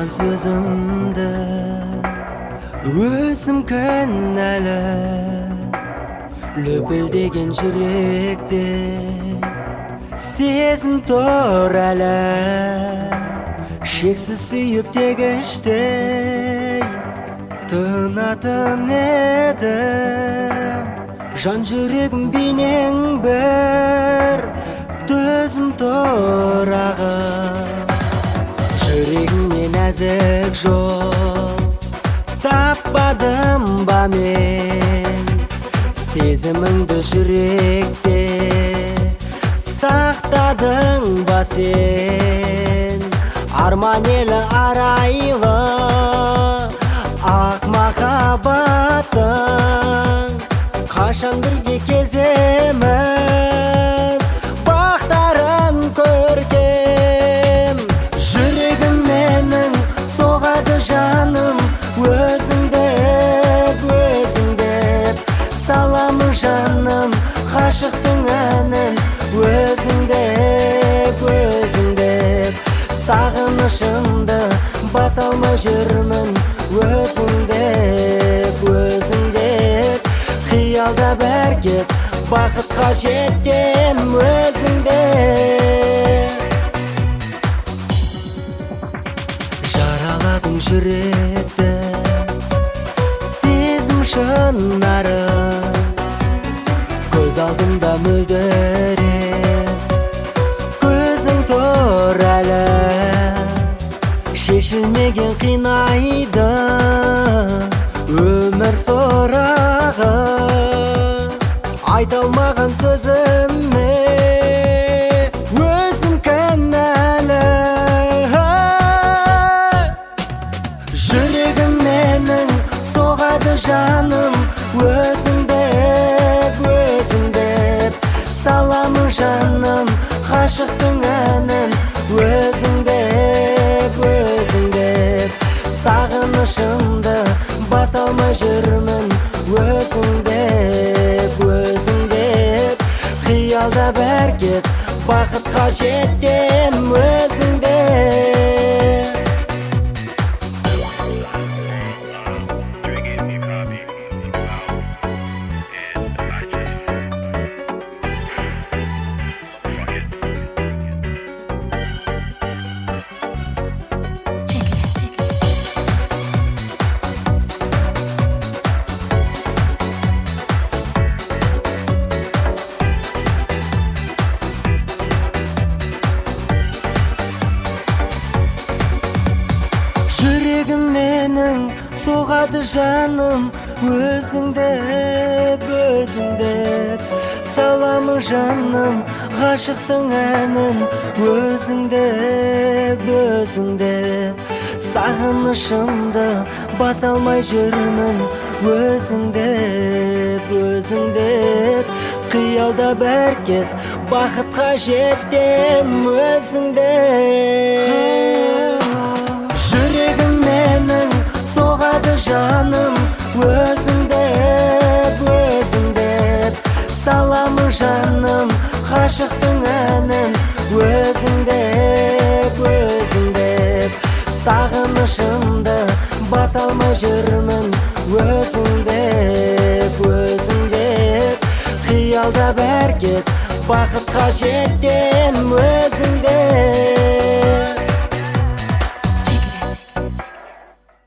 айтпаған сөзімді өзім кінәлі, лүпілдеген жүректе сезім тұр әлі, шексіз сүйіп тегіштей тынатын едім. Жан жүрегім бейнең бір төзім тұрағы, жүрегіңе нәзік жол таппадым ба мен? Сезіміңді жүректе сақтадың ба сен? Арман елі арайлы ақ махаббатың, қашан бірге кеземіз бақтарын көркем. Жүрегім менің соғады жаным, өзіңдеп, өзіңдеп саламын жаным, ғашықтың әнін өзіңдеп, өзіңдеп. Сағынышымды баса алмай жүрмін, өзіңдеп, өзіңдеп. Қиялда бір кез бақытқа жетем, өзіңдеп. Жараладың жүректі сезім шынары, көз алдымда мөлдіреп көзің тұр әлі, шешілмеген қинайды өмір сорағы. Айта алмаған сөзіме өзім кінәлі, жүрегім менің соғады жаным, өзіңдеп, өзіңдеп саламын жаным, ғашықтың әнін өзіңдеп, өзіңдеп. Сағынышымды баса алмай жүрмін, өзіңдеп, өзіңдеп. Қиялда бір кез бақытқа жетем, өзіңдеп. Жүрегім менің соғады жаным, өзіңдеп, өзіңдеп саламын жаным, ғашықтың әнін өзіңдеп, өзіңдеп. Сағынышымды баса алмай жүрмін, өзіңдеп, өзіңдеп. Қиялда бір кез бақытқа жетем, өзіңдеп. Жүрегім менің соғады жаным, өзіңдеп, өзіңдеп саламын жаным, ғашықтың әнін өзіңдеп, өзіңдеп. Сағынышымды баса алмай жүрмін, өзіңдеп, өзіңдеп. Қиялда бір кез бақытқа жетем, өзіңдеп.